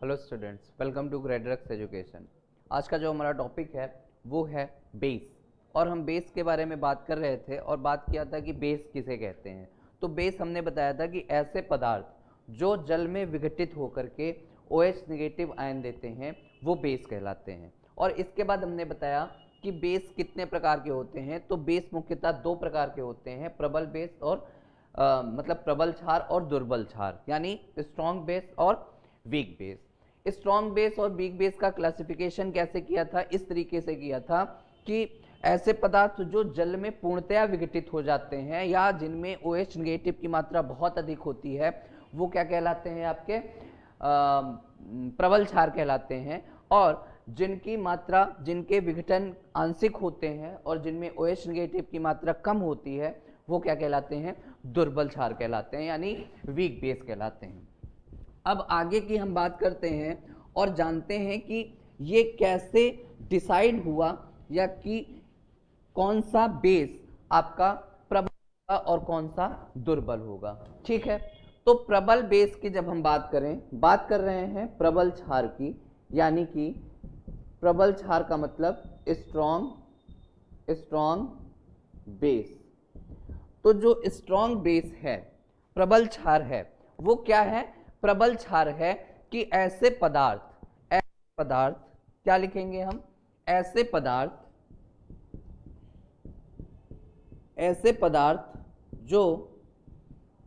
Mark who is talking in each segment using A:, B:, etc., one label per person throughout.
A: Hello students, welcome to Graderx education. आज का जो हमारा टॉपिक है वो है बेस। और हम बेस के बारे में बात कर रहे थे और बात किया था कि बेस किसे कहते हैं। तो बेस हमने बताया था कि ऐसे पदार्थ जो जल में विघटित होकर के OH नेगेटिव आयन देते हैं वो बेस कहलाते हैं। और इसके बाद हमने बताया कि बेस कितने प्रकार के होते हैं। तो बेस मुख्यतः दो प्रकार के होते हैं, प्रबल बेस और मतलब प्रबल क्षार और दुर्बल क्षार, यानी स्ट्रॉन्ग बेस और वीक बेस। स्ट्रॉन्ग बेस और वीक बेस का क्लासिफिकेशन कैसे किया था? इस तरीके से किया था कि ऐसे पदार्थ जो जल में पूर्णतया विघटित हो जाते हैं या जिनमें OH नेगेटिव की मात्रा बहुत अधिक होती है वो क्या कहलाते हैं? आपके प्रबल क्षार कहलाते हैं। और जिनकी मात्रा, जिनके विघटन आंशिक होते हैं और जिनमें OH नेगेटिव की मात्रा कम होती है वो क्या कहलाते हैं? दुर्बल क्षार कहलाते हैं, यानी वीक बेस कहलाते हैं। अब आगे की हम बात करते हैं और जानते हैं कि ये कैसे डिसाइड हुआ या कि कौन सा बेस आपका प्रबल होगा और कौन सा दुर्बल होगा। ठीक है, तो प्रबल बेस की जब हम बात कर रहे हैं प्रबल क्षार की, यानी कि प्रबल क्षार का मतलब स्ट्रॉन्ग बेस। तो जो स्ट्रॉन्ग बेस है, प्रबल क्षार है, वो क्या है? प्रबल क्षार है कि ऐसे पदार्थ क्या लिखेंगे हम? ऐसे पदार्थ जो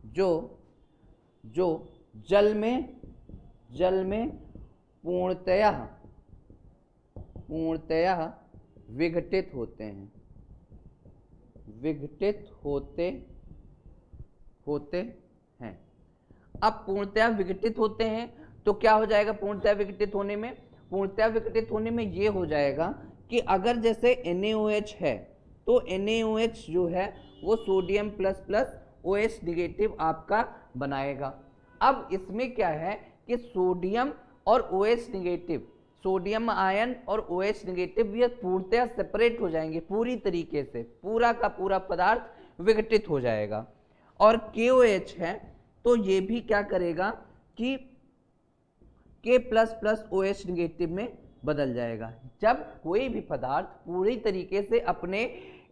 A: जो जो जल में पूर्णतया विघटित होते हैं, अब पूर्णतया विघटित होते हैं तो क्या हो जाएगा? पूर्णतया विघटित होने में ये हो जाएगा कि अगर जैसे NaOH है तो NaOH जो है वो sodium plus plus OH negative आपका बनाएगा। अब इसमें क्या है कि सोडियम और OH निगेटिव, सोडियम आयन और OH निगेटिव ये पूर्णतया सेपरेट हो जाएंगे, पूरी तरीके से पूरा का पूरा पदार्थ विघटित हो जाएगा। और KOH है तो ये भी क्या करेगा कि K plus plus OH negative में बदल जाएगा। जब कोई भी पदार्थ पूरी तरीके से अपने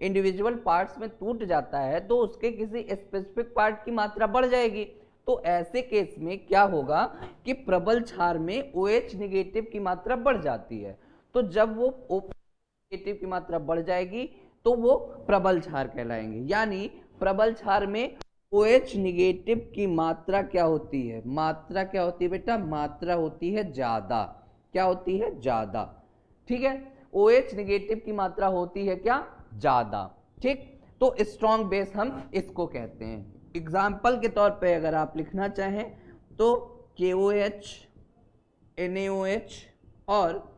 A: इंडिविजुअल पार्ट्स में टूट जाता है तो उसके किसी स्पेसिफिक पार्ट की मात्रा बढ़ जाएगी। तो ऐसे केस में क्या होगा कि प्रबल क्षार में OH निगेटिव की मात्रा बढ़ जाती है। तो जब वो नेगेटिव की मात्रा बढ़ जाएगी तो वो प्रबल क्षार कहलाएंगे। यानी प्रबल क्षार में OH निगेटिव की मात्रा क्या होती है? मात्रा क्या होती है बेटा? मात्रा होती है ज्यादा। क्या होती है? ज्यादा। ठीक है, OH निगेटिव की मात्रा होती है क्या? ज्यादा। ठीक, तो स्ट्रॉन्ग बेस हम इसको कहते हैं। एग्जाम्पल के तौर पे अगर आप लिखना चाहें तो KOH, NaOH और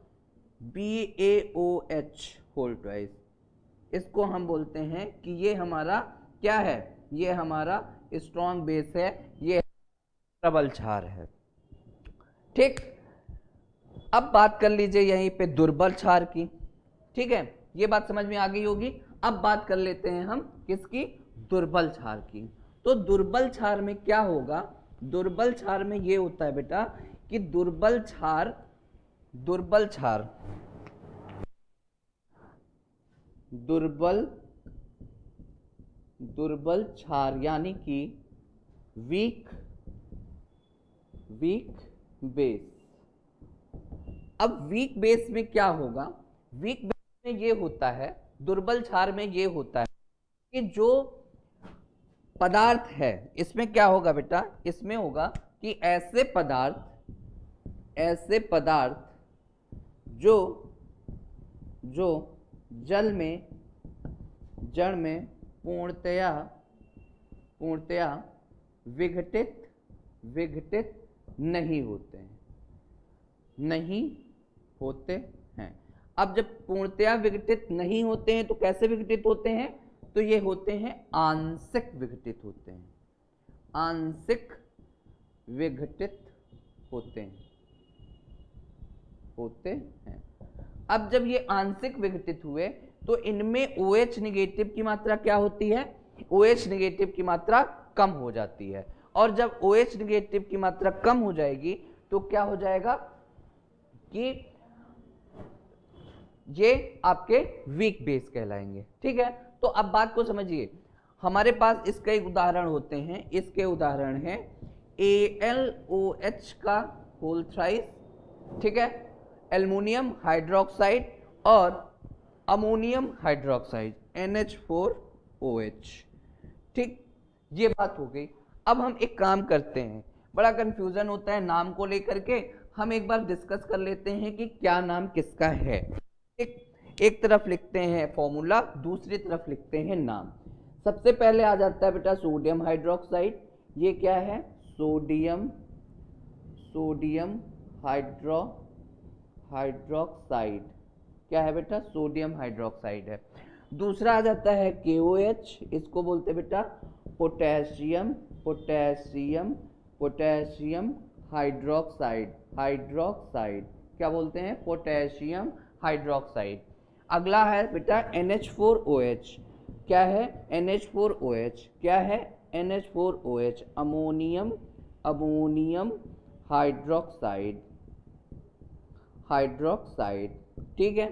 A: BaOH होल ट्वाइस, इसको हम बोलते हैं कि ये हमारा क्या है? ये हमारा स्ट्रॉन्ग बेस है, ये प्रबल क्षार है। ठीक, अब बात कर लीजिए यहीं पे दुर्बल क्षार की। ठीक है, ये बात समझ में आ गई होगी। अब बात कर लेते हैं हम किसकी? दुर्बल क्षार की। तो दुर्बल क्षार में क्या होगा? दुर्बल क्षार में ये होता है बेटा कि दुर्बल क्षार यानी कि वीक बेस। अब वीक बेस में क्या होगा? वीक बेस में ये होता है, दुर्बल क्षार में ये होता है कि जो पदार्थ है इसमें क्या होगा बेटा? इसमें होगा कि ऐसे पदार्थ जो जल में पूर्णतया विघटित नहीं होते हैं। अब जब पूर्णतया विघटित नहीं होते हैं तो कैसे विघटित होते हैं? तो ये होते हैं आंशिक विघटित होते हैं, आंशिक विघटित होते हैं। अब जब ये आंशिक विघटित हुए तो इनमें OH निगेटिव की मात्रा क्या होती है? OH निगेटिव की मात्रा कम हो जाती है। और जब OH निगेटिव की मात्रा कम हो जाएगी तो क्या हो जाएगा? कि ये आपके वीक बेस कहलाएंगे। ठीक है, तो अब बात को समझिए। हमारे पास इसके एक उदाहरण होते हैं, इसके उदाहरण है AlOH का होल थ्राइस, ठीक है, एल्युमिनियम हाइड्रोक्साइड और अमोनियम हाइड्रोक्साइड NH4OH। ठीक, ये बात हो गई। अब हम एक काम करते हैं, बड़ा कंफ्यूजन होता है नाम को लेकर के, हम एक बार डिस्कस कर लेते हैं कि क्या नाम किसका है। एक तरफ लिखते हैं फॉर्मूला, दूसरी तरफ लिखते हैं नाम। सबसे पहले आ जाता है बेटा सोडियम हाइड्रोक्साइड। ये क्या है? Sodium hydroxide. क्या है बेटा? सोडियम हाइड्रोक्साइड है। दूसरा आ जाता है KOH, इसको बोलते हैं बेटा पोटेशियम हाइड्रोक्साइड। क्या बोलते हैं? Potassium hydroxide. अगला है बेटा NH4OH। क्या है? NH4OH क्या है? NH4OH ammonium hydroxide. ठीक है,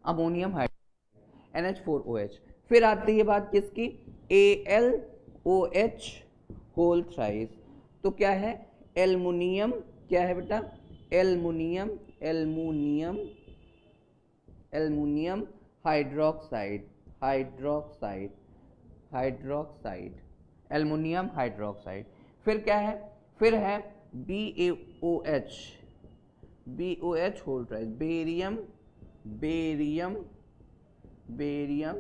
A: अमोनियम हाइड्रोक्साइड NH4OH। फिर आती है बात किसकी? AlOH whole thrice. तो क्या है? एल्युमिनियम। क्या है बेटा? Aluminium hydroxide aluminium hydroxide. फिर क्या है? फिर है BaOH whole thrice, barium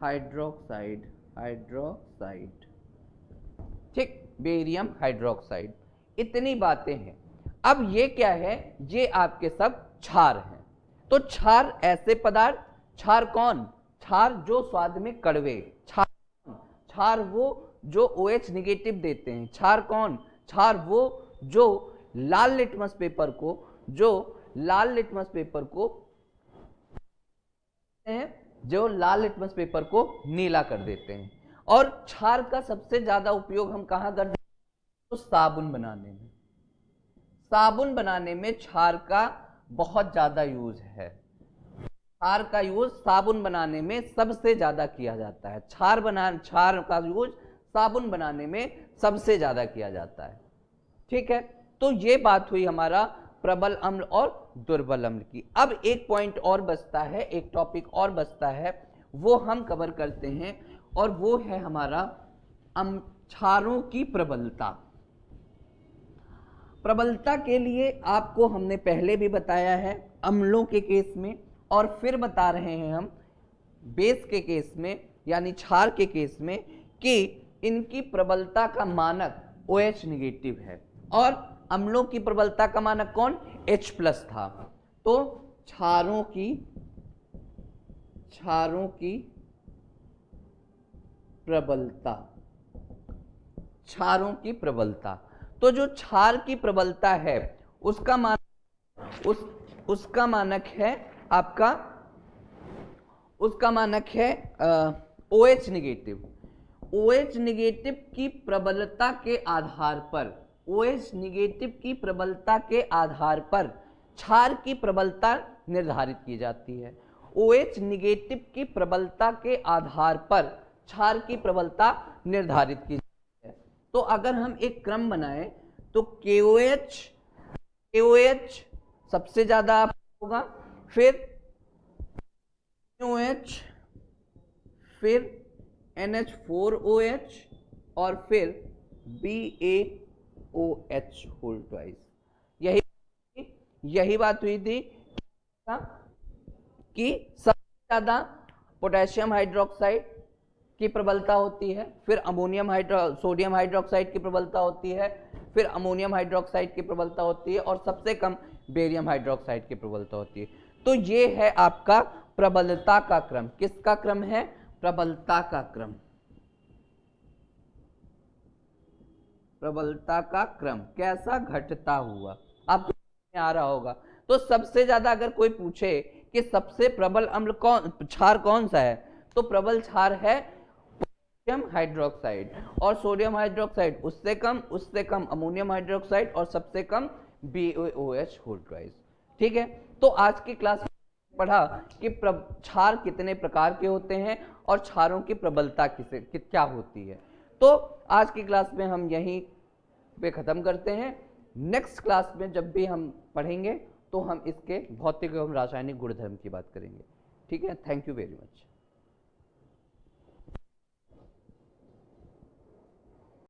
A: hydroxide. ठीक, बेरियम हाइड्रोक्साइड। इतनी बातें हैं। अब ये क्या है? ये आपके सब क्षार हैं। तो क्षार ऐसे पदार्थ, क्षार कौन? क्षार जो स्वाद में कड़वे, क्षार वो जो OH निगेटिव देते हैं। क्षार कौन? क्षार वो जो लाल लिटमस पेपर को नीला कर देते हैं। और क्षार का सबसे ज्यादा उपयोग हम कहां करते हैं? तो साबुन बनाने में क्षार का बहुत ज्यादा यूज है। क्षार का यूज साबुन बनाने में सबसे ज्यादा किया जाता है। क्षार का यूज साबुन बनाने में सबसे ज्यादा किया जाता है। ठीक है, तो ये बात हुई हमारा प्रबल अम्ल और दुर्बल अम्ल की। अब एक पॉइंट और बचता है, एक टॉपिक और बचता है, वो हम कवर करते हैं, और वो है हमारा क्षारों की प्रबलता के लिए आपको हमने पहले भी बताया है अम्लों के केस में, और फिर बता रहे हैं हम बेस के केस में, यानी क्षार के केस में, कि इनकी प्रबलता का मानक OH निगेटिव है, और अम्लों की प्रबलता का मानक कौन? H+ था। तो क्षारों की प्रबलता, तो जो क्षार की प्रबलता है उसका मानक है आपका, उसका मानक है OH निगेटिव। OH निगेटिव की प्रबलता के आधार पर क्षार की प्रबलता निर्धारित की जाती है। OH निगेटिव की प्रबलता के आधार पर क्षार की प्रबलता निर्धारित की जाती है। तो अगर हम एक क्रम बनाए तो KOH सबसे ज्यादा होगा, फिर OH, फिर NH4OH, और फिर BaOH होल ट्वाइस। यही बात हुई थी कि सबसे ज्यादा पोटेशियम हाइड्रोक्साइड की प्रबलता होती है, फिर सोडियम हाइड्रोक्साइड की प्रबलता होती है, फिर अमोनियम हाइड्रोक्साइड की प्रबलता होती है, और सबसे कम बेरियम हाइड्रोक्साइड की प्रबलता होती है। तो ये है आपका प्रबलता का क्रम। किसका क्रम है? प्रबलता का क्रम। कैसा? घटता हुआ। आपको आ रहा होगा। तो सबसे ज्यादा अगर कोई पूछे कि सबसे प्रबल अम्ल क्षार कौन सा है, तो प्रबल क्षार है पोटेशियम हाइड्रोक्साइड, और सोडियम हाइड्रोक्साइड उससे कम अमोनियम हाइड्रोक्साइड, और सबसे कम BaOH होल ट्वाइस। ठीक है, तो आज की क्लास में पढ़ा कि क्षार कितने प्रकार के होते हैं और क्षारों की प्रबलता क्या होती है। तो आज की क्लास में हम यहीं पे खत्म करते हैं। नेक्स्ट क्लास में जब भी हम पढ़ेंगे तो हम इसके भौतिक एवं रासायनिक गुणधर्म की बात करेंगे। ठीक है, थैंक यू वेरी मच।